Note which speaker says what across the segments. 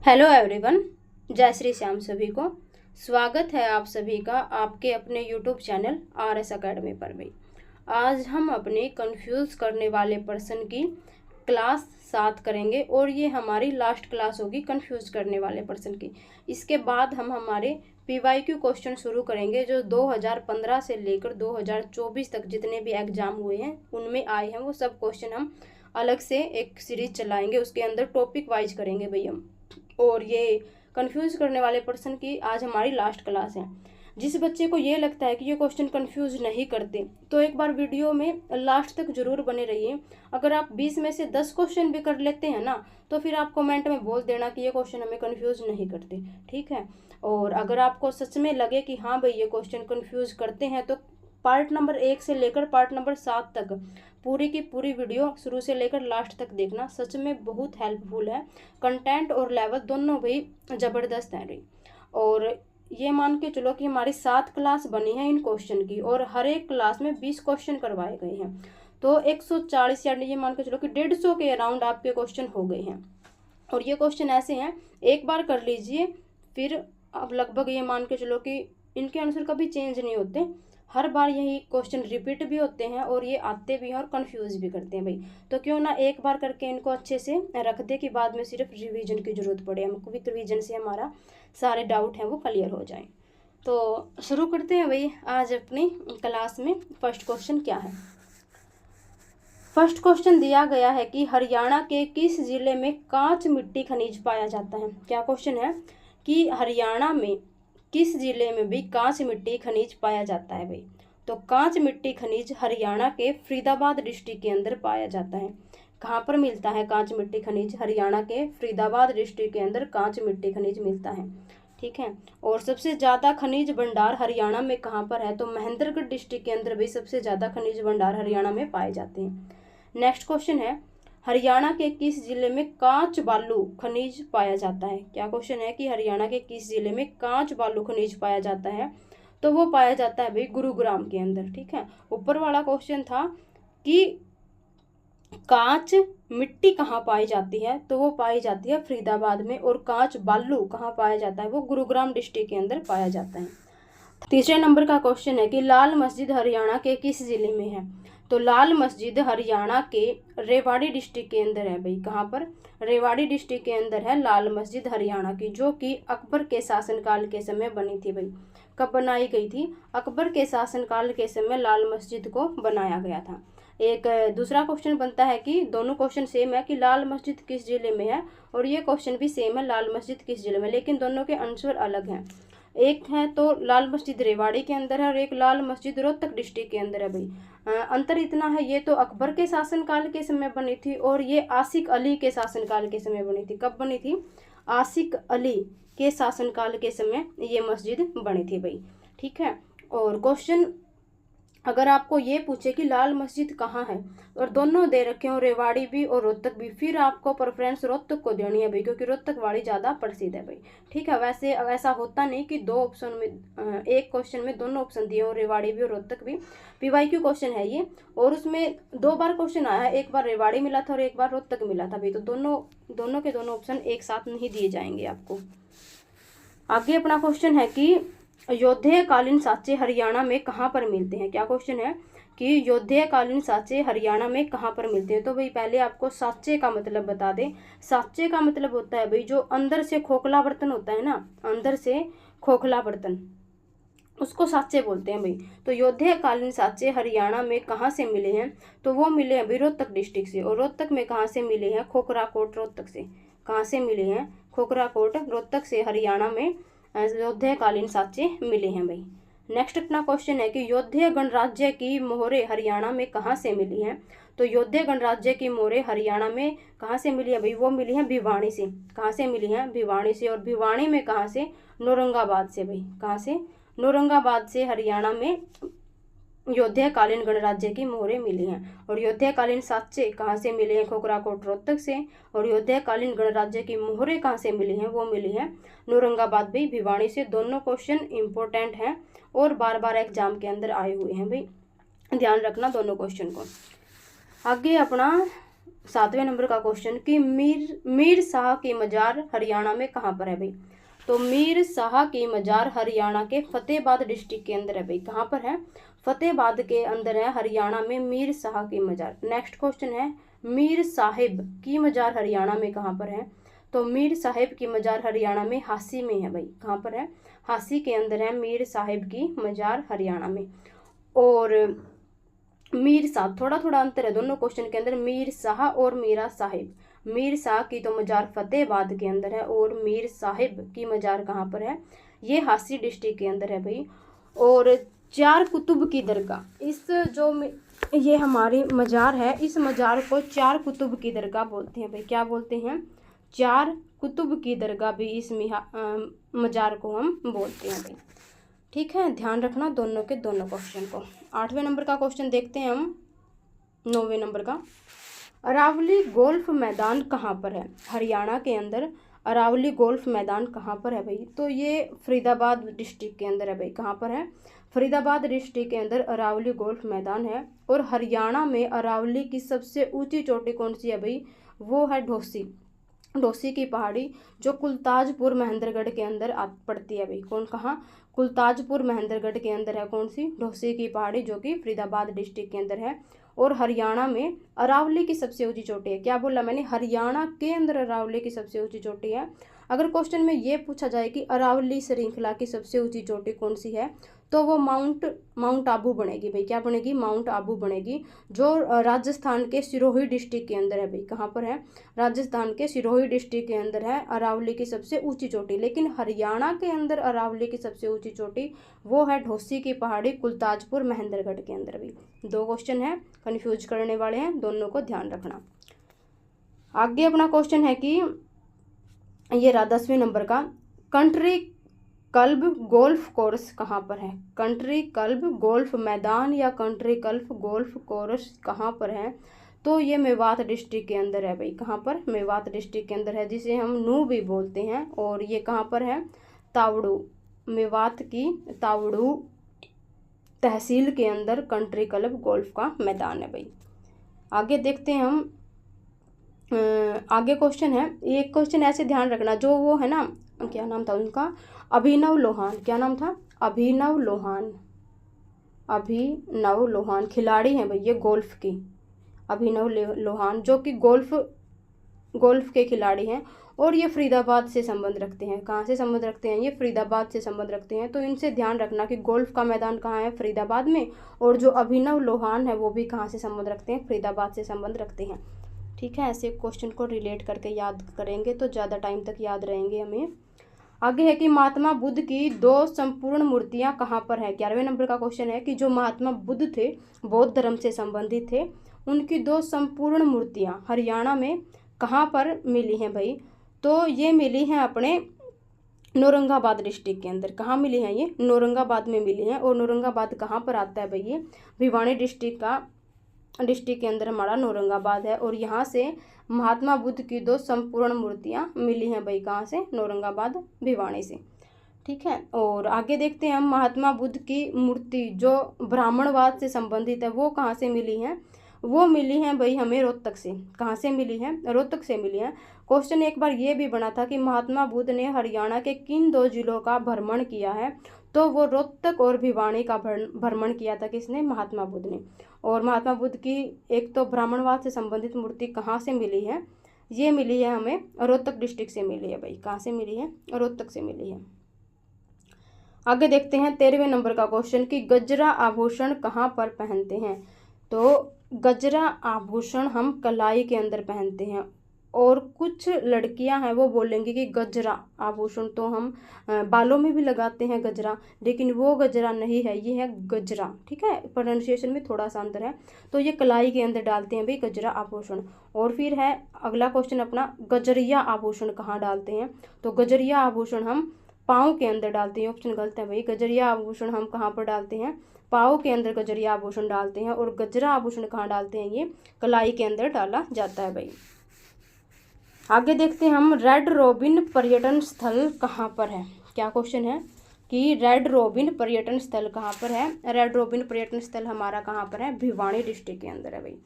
Speaker 1: Hello everyone, जय श्री श्याम सभी को। स्वागत है आप सभी का आपके अपने यूट्यूब चैनल RS अकेडमी पर भी। आज हम अपने कंफ्यूज करने वाले पर्सन की क्लास 7 करेंगे और ये हमारी लास्ट क्लास होगी कंफ्यूज करने वाले पर्सन की। इसके बाद हम हमारे PYQ क्वेश्चन शुरू करेंगे जो 2015 से लेकर 2024 तक जितने भी एग्जाम हुए हैं उनमें आए हैं, वो सब क्वेश्चन हम अलग से एक सीरीज चलाएंगे, उसके अंदर टॉपिक वाइज करेंगे भाई हम। और ये कंफ्यूज करने वाले पर्सन की आज हमारी लास्ट क्लास है। जिस बच्चे को ये लगता है कि ये क्वेश्चन कंफ्यूज नहीं करते तो एक बार वीडियो में लास्ट तक जरूर बने रहिए। अगर आप 20 में से 10 क्वेश्चन भी कर लेते हैं ना तो फिर आप कमेंट में बोल देना कि ये क्वेश्चन हमें कंफ्यूज नहीं करते, ठीक है। और अगर आपको सच में लगे कि हाँ भाई ये क्वेश्चन कंफ्यूज करते हैं तो पार्ट नंबर 1 से लेकर पार्ट नंबर 7 तक पूरी की पूरी वीडियो शुरू से लेकर लास्ट तक देखना, सच में बहुत हेल्पफुल है। कंटेंट और लेवल दोनों भी ज़बरदस्त है रही। और ये मान के चलो कि हमारी 7 क्लास बनी है इन क्वेश्चन की और हर एक क्लास में 20 क्वेश्चन करवाए गए हैं, तो 140 यानी ये मान के चलो कि 150 के अराउंड आपके क्वेश्चन हो गए हैं। और ये क्वेश्चन ऐसे हैं, एक बार कर लीजिए फिर अब लगभग ये मान के चलो कि इनके आंसर कभी चेंज नहीं होते, हर बार यही क्वेश्चन रिपीट भी होते हैं और ये आते भी हैं और कंफ्यूज भी करते हैं भाई। तो क्यों ना एक बार करके इनको अच्छे से रख दे कि बाद में सिर्फ रिवीजन की ज़रूरत पड़े, हम क्विक रिवीजन से हमारा सारे डाउट हैं वो क्लियर हो जाएं। तो शुरू करते हैं भाई आज अपनी क्लास में। फर्स्ट क्वेश्चन क्या है? फर्स्ट क्वेश्चन दिया गया है कि हरियाणा के किस जिले में कांच मिट्टी खनिज पाया जाता है। क्या क्वेश्चन है कि हरियाणा में किस जिले में भी कांच मिट्टी खनिज पाया जाता है भाई। तो कांच मिट्टी खनिज हरियाणा के फरीदाबाद डिस्ट्रिक्ट के अंदर पाया जाता है। कहाँ पर मिलता है कांच मिट्टी खनिज? हरियाणा के फरीदाबाद डिस्ट्रिक्ट के अंदर कांच मिट्टी खनिज मिलता है, ठीक है। और सबसे ज़्यादा खनिज भंडार हरियाणा में कहाँ पर है? तो महेंद्रगढ़ डिस्ट्रिक्ट के अंदर भी सबसे ज़्यादा खनिज भंडार हरियाणा में पाए जाते हैं। नेक्स्ट क्वेश्चन है, हरियाणा के किस जिले में कांच बालू खनिज पाया जाता है? क्या क्वेश्चन है कि हरियाणा के किस जिले में कांच बालू खनिज पाया जाता है? तो वो पाया जाता है भाई गुरुग्राम के अंदर, ठीक है। ऊपर वाला क्वेश्चन था कि कांच मिट्टी कहाँ पाई जाती है, तो वो पाई जाती है फरीदाबाद में। और कांच बालू कहाँ पाया जाता है? वो गुरुग्राम डिस्ट्रिक्ट के अंदर पाया जाता है। तीसरे नंबर का क्वेश्चन है कि लाल मस्जिद हरियाणा के किस जिले में है? तो लाल मस्जिद हरियाणा के रेवाड़ी डिस्ट्रिक्ट के अंदर है भाई। कहाँ पर? रेवाड़ी डिस्ट्रिक्ट के अंदर है लाल मस्जिद हरियाणा की, जो कि अकबर के शासनकाल के समय बनी थी भाई। कब बनाई गई थी? अकबर के शासनकाल के समय लाल मस्जिद को बनाया गया था। एक दूसरा क्वेश्चन बनता है कि दोनों क्वेश्चन सेम है कि लाल मस्जिद किस जिले में है, और ये क्वेश्चन भी सेम है लाल मस्जिद किस जिले में, लेकिन दोनों के आंसर अलग हैं। एक है तो लाल मस्जिद रेवाड़ी के अंदर है और एक लाल मस्जिद रोहतक डिस्ट्रिक्ट के अंदर है भाई। अंतर इतना है, ये तो अकबर के शासनकाल के समय बनी थी और ये आसिक अली के शासनकाल के समय बनी थी। कब बनी थी? आसिक अली के शासनकाल के समय ये मस्जिद बनी थी भाई, ठीक है। और क्वेश्चन अगर आपको ये पूछे कि लाल मस्जिद कहाँ है और दोनों दे रखे हो, रेवाड़ी भी और रोहतक भी, फिर आपको प्रेफरेंस रोहतक को देनी है भाई, क्योंकि रोहतक वाड़ी ज़्यादा प्रसिद्ध है भाई, ठीक है। वैसे ऐसा होता नहीं कि दो ऑप्शन में एक क्वेश्चन में दोनों ऑप्शन दिए हो, रेवाड़ी भी और रोहतक भी। PYQ क्वेश्चन है ये और उसमें 2 बार क्वेश्चन आया है, एक बार रेवाड़ी मिला था और एक बार रोहतक मिला था भाई। तो दोनों के दोनों ऑप्शन एक साथ नहीं दिए जाएंगे आपको। आगे अपना क्वेश्चन है कि योद्धेयकालीन साँचे हरियाणा में कहाँ पर मिलते हैं? क्या क्वेश्चन है कि योद्धेयकालीन साँचे हरियाणा में कहाँ पर मिलते हैं? तो भाई पहले आपको साँचे का मतलब बता दें। साँचे का मतलब होता है भाई जो अंदर से खोखला बर्तन होता है ना, अंदर से खोखला बर्तन, उसको साँचे बोलते हैं भाई। तो योद्धेयकालीन साँचे हरियाणा में कहाँ से मिले हैं? तो वो मिले हैं भाई रोहतक डिस्ट्रिक्ट से। और रोहतक में कहाँ से मिले हैं? खोखराकोट रोहतक से। कहाँ से मिले हैं? खोखराकोट रोहतक से हरियाणा में योद्धेयकालीन साँचे मिले हैं भाई। नेक्स्ट अपना क्वेश्चन है कि योद्धेय गणराज्य की मोहरें हरियाणा में कहाँ से मिली हैं? तो योद्धेय गणराज्य की मोहरें हरियाणा में कहाँ से मिली है भाई? वो मिली हैं भिवानी से। कहाँ से मिली हैं? भिवानी से। और भिवानी में कहाँ से? नौरंगाबाद से भाई। कहाँ से? नौरंगाबाद से हरियाणा में योद्धेयकालीन गणराज्य की मोहरें मिली हैं। और योद्धेयकालीन साँचे कहाँ से मिले हैं? खोखराकोट रोहतक से। और योद्धेयकालीन गणराज्य की मोहरें कहाँ से मिली हैं? वो मिली हैं नौरंगाबाद भाई, भिवानी से। दोनों क्वेश्चन इंपॉर्टेंट हैं और बार बार एग्जाम के अंदर आए हुए हैं भाई, ध्यान रखना दोनों क्वेश्चन को। आगे अपना 7वें नंबर का क्वेश्चन कि मीर शाह की मजार हरियाणा में कहाँ पर है भाई। तो मीर शाह की मजार हरियाणा के फतेहाबाद डिस्ट्रिक्ट के अंदर है भाई। कहाँ पर है? फतेहाबाद के अंदर है हरियाणा में मीर शाह की मजार। नेक्स्ट क्वेश्चन है मीर साहिब की मजार हरियाणा में कहाँ पर है। तो मीर साहिब की मजार हरियाणा में हासी में है भाई। कहाँ पर है? हासी के अंदर है मीर साहिब की मजार हरियाणा में। और मीर शाह, थोड़ा थोड़ा अंतर है दोनों क्वेश्चन के अंदर, मीर शाह और मीरा साहिब। मीर शाह की तो मजार फतेहाबाद के अंदर है और मीर साहिब की मजार कहाँ पर है? ये हासी डिस्ट्रिक्ट के अंदर है भाई। और चार कुतुब की दरगाह, इस जो ये हमारी मजार है, इस मजार को चार कुतुब की दरगाह बोलते हैं भाई। क्या बोलते हैं? चार कुतुब की दरगाह भी इस मजार को हम बोलते हैं भाई। ठीक है, ध्यान रखना दोनों के दोनों क्वेश्चन को। 8वें नंबर का क्वेश्चन देखते हैं हम। 9वें नंबर का, अरावली गोल्फ मैदान कहाँ पर है? हरियाणा के अंदर अरावली गोल्फ मैदान कहाँ पर है भाई? तो ये फरीदाबाद डिस्ट्रिक्ट के अंदर है भाई। कहाँ पर है? फरीदाबाद डिस्ट्रिक्ट के अंदर अरावली गोल्फ मैदान है। और हरियाणा में अरावली की सबसे ऊंची चोटी कौन सी है भाई? वो है ढोसी। ढोसी की पहाड़ी, जो कुलताजपुर महेंद्रगढ़ के अंदर पड़ती है भाई। कौन? कहाँ? कुलताजपुर महेंद्रगढ़ के अंदर है कौन सी? ढोसी की पहाड़ी, जो कि फरीदाबाद डिस्ट्रिक्ट के अंदर है। और हरियाणा में अरावली की सबसे ऊंची चोटी है। क्या बोला मैंने? हरियाणा के अंदर अरावली की सबसे ऊंची चोटी है। अगर क्वेश्चन में ये पूछा जाए कि अरावली श्रृंखला की सबसे ऊंची चोटी कौन सी है, तो वो माउंट आबू बनेगी भाई। क्या बनेगी? माउंट आबू बनेगी, जो राजस्थान के सिरोही डिस्ट्रिक्ट के अंदर है भाई। कहाँ पर है? राजस्थान के सिरोही डिस्ट्रिक्ट के अंदर है अरावली की सबसे ऊंची चोटी। लेकिन हरियाणा के अंदर अरावली की सबसे ऊंची चोटी वो है ढोसी की पहाड़ी, कुलताजपुर महेंद्रगढ़ के अंदर भी। 2 क्वेश्चन है, कंफ्यूज करने वाले हैं, दोनों को ध्यान रखना। आगे अपना क्वेश्चन है कि ये रहा 10वें नंबर का, कंट्री क्लब गोल्फ कोर्स कहाँ पर है? कंट्री क्लब गोल्फ मैदान या कंट्री क्लब गोल्फ कोर्स कहाँ पर है? तो ये मेवात डिस्ट्रिक्ट के अंदर है भाई। कहाँ पर? मेवात डिस्ट्रिक्ट के अंदर है, जिसे हम नू भी बोलते हैं। और ये कहाँ पर है? तावड़ू, मेवात की तावड़ू तहसील के अंदर कंट्री क्लब गोल्फ का मैदान है भाई। आगे देखते हैं हम। आगे क्वेश्चन है, एक क्वेश्चन ऐसे ध्यान रखना, जो वो है ना, क्या नाम था उनका? अभिनव लोहान। क्या नाम था? अभिनव लोहान। अभिनव लोहान खिलाड़ी हैं भाई ये गोल्फ की। अभिनव लोहान, जो कि गोल्फ के खिलाड़ी हैं। और ये फरीदाबाद से संबंध रखते हैं। कहाँ से संबंध रखते हैं? ये फरीदाबाद से संबंध रखते हैं। तो इनसे ध्यान रखना कि गोल्फ का मैदान कहाँ है? फरीदाबाद में। और जो अभिनव लोहान है वो भी कहाँ से संबंध रखते हैं? फरीदाबाद से संबंध रखते हैं। ठीक है, ऐसे क्वेश्चन को रिलेट करके याद करेंगे तो ज़्यादा टाइम तक याद रहेंगे हमें। आगे है कि महात्मा बुद्ध की 2 संपूर्ण मूर्तियां कहाँ पर है? 11वें नंबर का क्वेश्चन है कि जो महात्मा बुद्ध थे, बौद्ध धर्म से संबंधित थे, उनकी 2 संपूर्ण मूर्तियां हरियाणा में कहाँ पर मिली हैं भाई? तो ये मिली हैं अपने नौरंगाबाद डिस्ट्रिक्ट के अंदर। कहाँ मिली हैं? ये नौरंगाबाद में मिली हैं। और नौरंगाबाद कहाँ पर आता है भाई? ये भिवानी डिस्ट्रिक्ट के अंदर हमारा नौरंगाबाद है। और यहाँ से महात्मा बुद्ध की 2 संपूर्ण मूर्तियाँ मिली हैं भाई। कहाँ से? नौरंगाबाद, भिवानी से। ठीक है, और आगे देखते हैं हम। महात्मा बुद्ध की मूर्ति जो ब्राह्मणवाद से संबंधित है, वो कहाँ से मिली हैं? वो मिली हैं भाई हमें रोहतक से। कहाँ से मिली हैं? रोहतक से मिली हैं। क्वेश्चन एक बार ये भी बना था कि महात्मा बुद्ध ने हरियाणा के किन 2 जिलों का भ्रमण किया है? तो वो रोहतक और भिवानी का भ्रमण किया था। किसने? महात्मा बुद्ध ने। और महात्मा बुद्ध की एक तो ब्राह्मणवाद से संबंधित मूर्ति कहाँ से मिली है? ये मिली है हमें रोहतक डिस्ट्रिक्ट से मिली है भाई। कहाँ से मिली है? रोहतक से मिली है। आगे देखते हैं 13वें नंबर का क्वेश्चन कि गजरा आभूषण कहाँ पर पहनते हैं? तो गजरा आभूषण हम कलाई के अंदर पहनते हैं। और कुछ लड़कियां हैं वो बोलेंगी कि गजरा आभूषण तो हम बालों में भी लगाते हैं गजरा, लेकिन वो गजरा नहीं है, ये है गजरा। ठीक है, प्रोनाउंसिएशन में थोड़ा सा अंतर है। तो ये कलाई के अंदर डालते हैं भाई गजरा आभूषण। और फिर है अगला क्वेश्चन अपना, गजरिया आभूषण कहाँ डालते हैं? तो गजरिया आभूषण हम पाँव के अंदर डालते हैं। ऑप्शन गलत है भाई। गजरिया आभूषण हम कहाँ पर डालते हैं? पाँव के अंदर गजरिया आभूषण डालते हैं। और गजरा आभूषण कहाँ डालते हैं? ये कलाई के अंदर डाला जाता है भाई। आगे देखते हैं हम, रेड रॉबिन पर्यटन स्थल कहाँ पर है? क्या क्वेश्चन है कि रेड रॉबिन पर्यटन स्थल कहाँ पर है? रेड रॉबिन पर्यटन स्थल हमारा कहाँ पर है? भिवानी डिस्ट्रिक्ट के अंदर है भाई।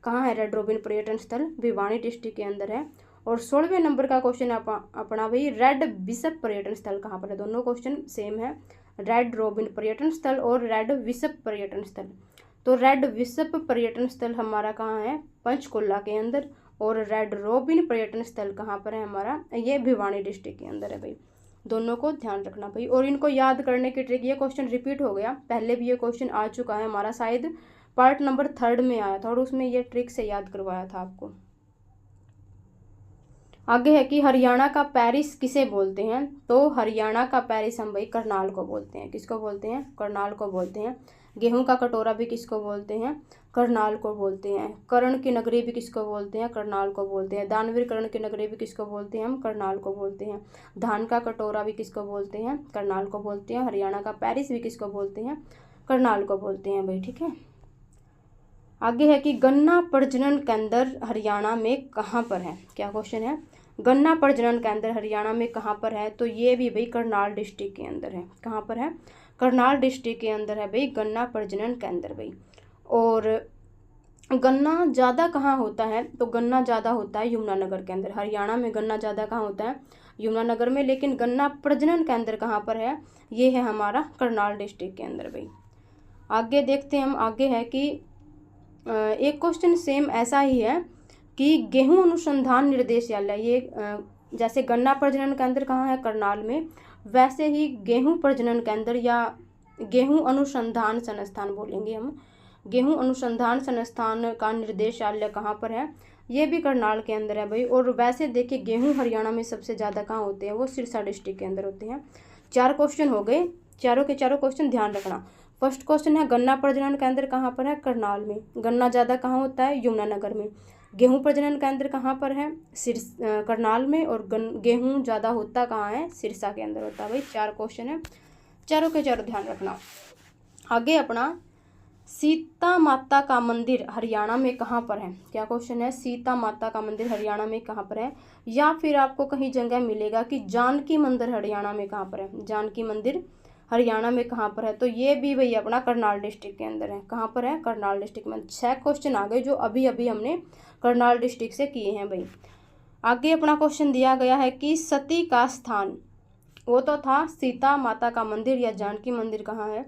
Speaker 1: कहाँ है रेड रॉबिन पर्यटन स्थल? भिवानी डिस्ट्रिक्ट के अंदर है। और 16वें नंबर का क्वेश्चन अपना भाई, रेड बिशप पर्यटन स्थल कहाँ पर है? दोनों क्वेश्चन सेम है, रेड रॉबिन पर्यटन स्थल और रेड बिशप पर्यटन स्थल। तो रेड बिशप पर्यटन स्थल हमारा कहाँ है? पंचकुला के अंदर। और रेड रॉबिन पर्यटन स्थल कहाँ पर है हमारा? ये भिवानी डिस्ट्रिक्ट के अंदर है भाई। दोनों को ध्यान रखना भाई। और इनको याद करने की ट्रिक, ये क्वेश्चन रिपीट हो गया, पहले भी ये क्वेश्चन आ चुका है हमारा, शायद पार्ट नंबर 3 में आया था और उसमें ये ट्रिक से याद करवाया था आपको। आगे है कि हरियाणा का पेरिस किसे बोलते हैं? तो हरियाणा का पेरिस हम भाई करनाल को बोलते हैं। किसको बोलते हैं? करनाल को बोलते हैं। गेहूं का कटोरा भी किसको बोलते हैं? करनाल को बोलते हैं। कर्ण की नगरी भी किसको बोलते हैं? करनाल को बोलते हैं। दानवीर कर्ण की नगरी भी किसको बोलते हैं? हम करनाल को बोलते हैं। धान का कटोरा भी किसको बोलते हैं? करनाल को बोलते हैं। हरियाणा का पेरिस भी किसको बोलते हैं? करनाल को बोलते हैं भाई, ठीक है। आगे है कि गन्ना प्रजनन केंद्र हरियाणा में कहाँ पर है? क्या क्वेश्चन है? गन्ना प्रजनन केंद्र हरियाणा में कहाँ पर है? तो ये भी भाई करनाल डिस्ट्रिक्ट के अंदर है। कहाँ पर है? करनाल डिस्ट्रिक्ट के अंदर है भाई गन्ना प्रजनन केंद्र भाई। और गन्ना ज़्यादा कहाँ होता है? तो गन्ना ज़्यादा होता है यमुनानगर के अंदर। हरियाणा में गन्ना ज़्यादा कहाँ होता है? यमुनानगर में। लेकिन गन्ना प्रजनन केंद्र कहाँ पर है? ये है हमारा करनाल डिस्ट्रिक्ट के अंदर भाई। आगे देखते हैं हम, आगे है कि एक क्वेश्चन सेम ऐसा ही है कि गेहूं अनुसंधान निर्देशालय, ये जैसे गन्ना प्रजनन केंद्र कहाँ है? करनाल में, वैसे ही गेहूं प्रजनन केंद्र या गेहूं अनुसंधान संस्थान बोलेंगे हम, गेहूं अनुसंधान संस्थान का निर्देशालय कहाँ पर है? ये भी करनाल के अंदर है भाई। और वैसे देखिए गेहूं हरियाणा में सबसे ज़्यादा कहाँ होते हैं? वो सिरसा डिस्ट्रिक्ट के अंदर होते हैं। 4 क्वेश्चन हो गए, चारों के चारों क्वेश्चन ध्यान रखना। फर्स्ट क्वेश्चन है गन्ना प्रजनन केंद्र कहाँ पर है? करनाल में। गन्ना ज़्यादा कहाँ होता है? यमुनानगर में। गेहूं प्रजनन केंद्र कहाँ पर है? करनाल में। और गेहूं ज़्यादा होता कहाँ है? सिरसा के अंदर होता है भाई। 4 क्वेश्चन है, चारों के चारों ध्यान रखना। आगे अपना, सीता माता का मंदिर हरियाणा में कहाँ पर है? क्या क्वेश्चन है? सीता माता का मंदिर हरियाणा में कहाँ पर है? या फिर आपको कहीं जगह मिलेगा कि जानकी मंदिर हरियाणा में कहाँ पर है? जानकी मंदिर हरियाणा में कहाँ पर है? तो ये भी भाई अपना करनाल डिस्ट्रिक्ट के अंदर है। कहाँ पर है? करनाल डिस्ट्रिक्ट में। 6 क्वेश्चन आ गए जो अभी अभी हमने करनाल डिस्ट्रिक्ट से किए हैं भाई। आगे अपना क्वेश्चन दिया गया है कि सती का स्थान, वो तो था सीता माता का मंदिर या जानकी मंदिर कहाँ है,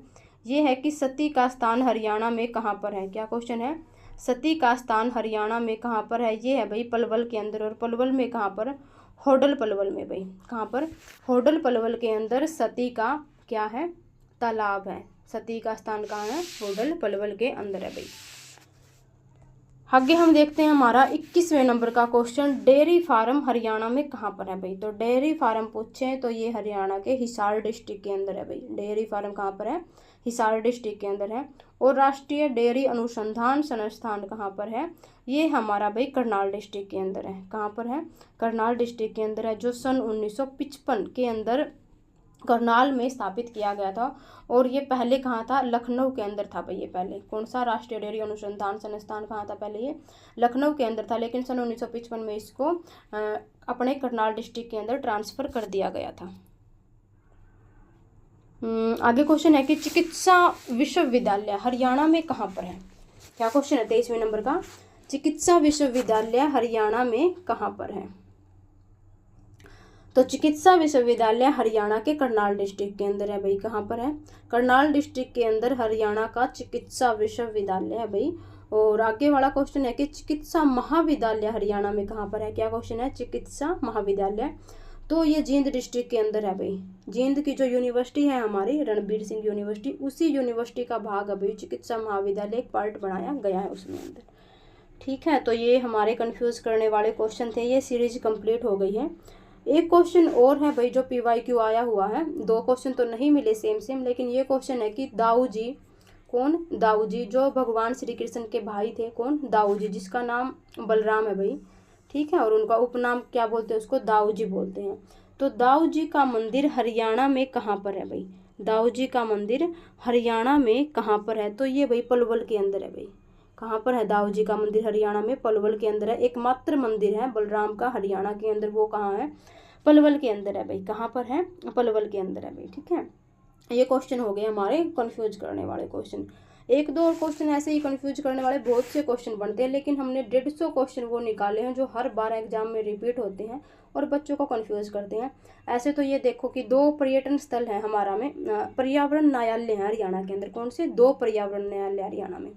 Speaker 1: ये है कि सती का स्थान हरियाणा में कहाँ पर है? क्या क्वेश्चन है? सती का स्थान हरियाणा में कहाँ पर है? ये है भाई पलवल के अंदर। और पलवल में कहाँ पर? होडल पलवल में भाई। कहाँ पर? होडल पलवल के अंदर सती का क्या है? तालाब है। सती का स्थान कहाँ है? होडल पलवल के अंदर है भाई। आगे हम देखते हैं हमारा 21वें नंबर का क्वेश्चन, डेयरी फार्म हरियाणा में कहाँ पर है भाई? तो डेयरी फार्म पूछे तो ये हरियाणा के हिसार डिस्ट्रिक्ट के अंदर है भाई। डेयरी फार्म कहाँ पर है? हिसार डिस्ट्रिक्ट के अंदर है। और राष्ट्रीय डेयरी अनुसंधान संस्थान कहाँ पर है? ये हमारा भाई करनाल डिस्ट्रिक्ट के अंदर है। कहाँ पर है? करनाल डिस्ट्रिक्ट के अंदर है, जो सन 1955 के अंदर करनाल में स्थापित किया गया था। और ये पहले कहाँ था? लखनऊ के अंदर था भाई। ये पहले कौन सा राष्ट्रीय डेयरी अनुसंधान संस्थान कहाँ था? पहले ये लखनऊ के अंदर था, लेकिन सन 1955 में इसको अपने करनाल डिस्ट्रिक्ट के अंदर ट्रांसफ़र कर दिया गया था। आगे क्वेश्चन है कि चिकित्सा विश्वविद्यालय हरियाणा में कहाँ पर है? क्या क्वेश्चन है? 23वें नंबर का, चिकित्सा विश्वविद्यालय हरियाणा में कहाँ पर है? तो चिकित्सा विश्वविद्यालय हरियाणा के करनाल डिस्ट्रिक्ट के अंदर है भाई। कहाँ पर है? करनाल डिस्ट्रिक्ट के अंदर हरियाणा का चिकित्सा विश्वविद्यालय है भाई। और आगे वाला क्वेश्चन है कि चिकित्सा महाविद्यालय हरियाणा में कहाँ पर है? क्या क्वेश्चन है? चिकित्सा महाविद्यालय, तो ये जींद डिस्ट्रिक्ट के अंदर है भाई। जींद की जो यूनिवर्सिटी है हमारी, रणबीर सिंह यूनिवर्सिटी, उसी यूनिवर्सिटी का भाग है भाई चिकित्सा महाविद्यालय, एक पार्ट बनाया गया है उसमें अंदर। ठीक है, तो ये हमारे कंफ्यूज करने वाले क्वेश्चन थे। ये सीरीज कंप्लीट हो गई है। एक क्वेश्चन और है भाई जो PYQ आया हुआ है। 2 क्वेश्चन तो नहीं मिले सेम, लेकिन ये क्वेश्चन है कि दाऊ जी, कौन? दाऊ जी जो भगवान श्री कृष्ण के भाई थे। कौन? दाऊ जी, जिसका नाम बलराम है भाई। ठीक है, और उनका उपनाम क्या बोलते हैं? उसको दाऊ जी बोलते हैं। तो दाऊ जी का मंदिर हरियाणा में कहाँ पर है भाई? दाऊ जी का मंदिर हरियाणा में कहाँ पर है? तो ये भाई पलवल के अंदर है भाई। कहाँ पर है दाऊ जी का मंदिर? हरियाणा में पलवल के अंदर है। एकमात्र मंदिर है बलराम का हरियाणा के अंदर, वो कहाँ है? पलवल के अंदर है भाई। कहाँ पर है? पलवल के अंदर है भाई। ठीक है, ये क्वेश्चन हो गए हमारे कंफ्यूज करने वाले क्वेश्चन। एक दो और क्वेश्चन ऐसे ही कंफ्यूज करने वाले बहुत से क्वेश्चन बनते हैं, लेकिन हमने 150 क्वेश्चन वो निकाले हैं जो हर बार एग्जाम में रिपीट होते हैं और बच्चों को कंफ्यूज करते हैं। ऐसे तो ये देखो कि 2 पर्यटन स्थल हैं हमारा में, पर्यावरण न्यायालय है हरियाणा के अंदर। कौन से? 2 पर्यावरण न्यायालय हरियाणा में।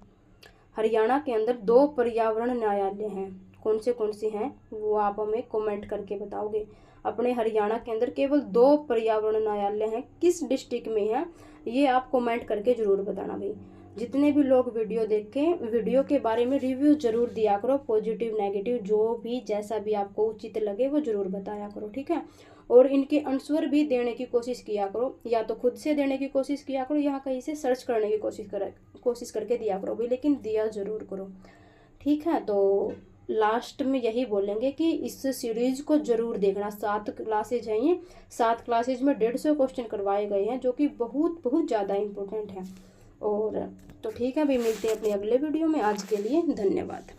Speaker 1: हरियाणा के अंदर 2 पर्यावरण न्यायालय हैं। कौन से हैं वो आप हमें कमेंट करके बताओगे। अपने हरियाणा के अंदर केवल 2 पर्यावरण न्यायालय हैं, किस डिस्ट्रिक्ट में है ये आप कमेंट करके ज़रूर बताना भाई। जितने भी लोग वीडियो देखें, वीडियो के बारे में रिव्यू जरूर दिया करो, पॉजिटिव नेगेटिव जो भी जैसा भी आपको उचित लगे वो जरूर बताया करो, ठीक है। और इनके आंसर भी देने की कोशिश किया करो, या तो खुद से देने की कोशिश किया करो या कहीं से सर्च करने की कोशिश करके दिया करो भी, लेकिन दिया ज़रूर करो, ठीक है। तो लास्ट में यही बोलेंगे कि इस सीरीज को जरूर देखना। 7 क्लासेज हैं ये, 7 क्लासेज में 150 क्वेश्चन करवाए गए हैं जो कि बहुत बहुत ज़्यादा इम्पोर्टेंट है। और तो ठीक है भाई, मिलते हैं अपने अगले वीडियो में। आज के लिए धन्यवाद।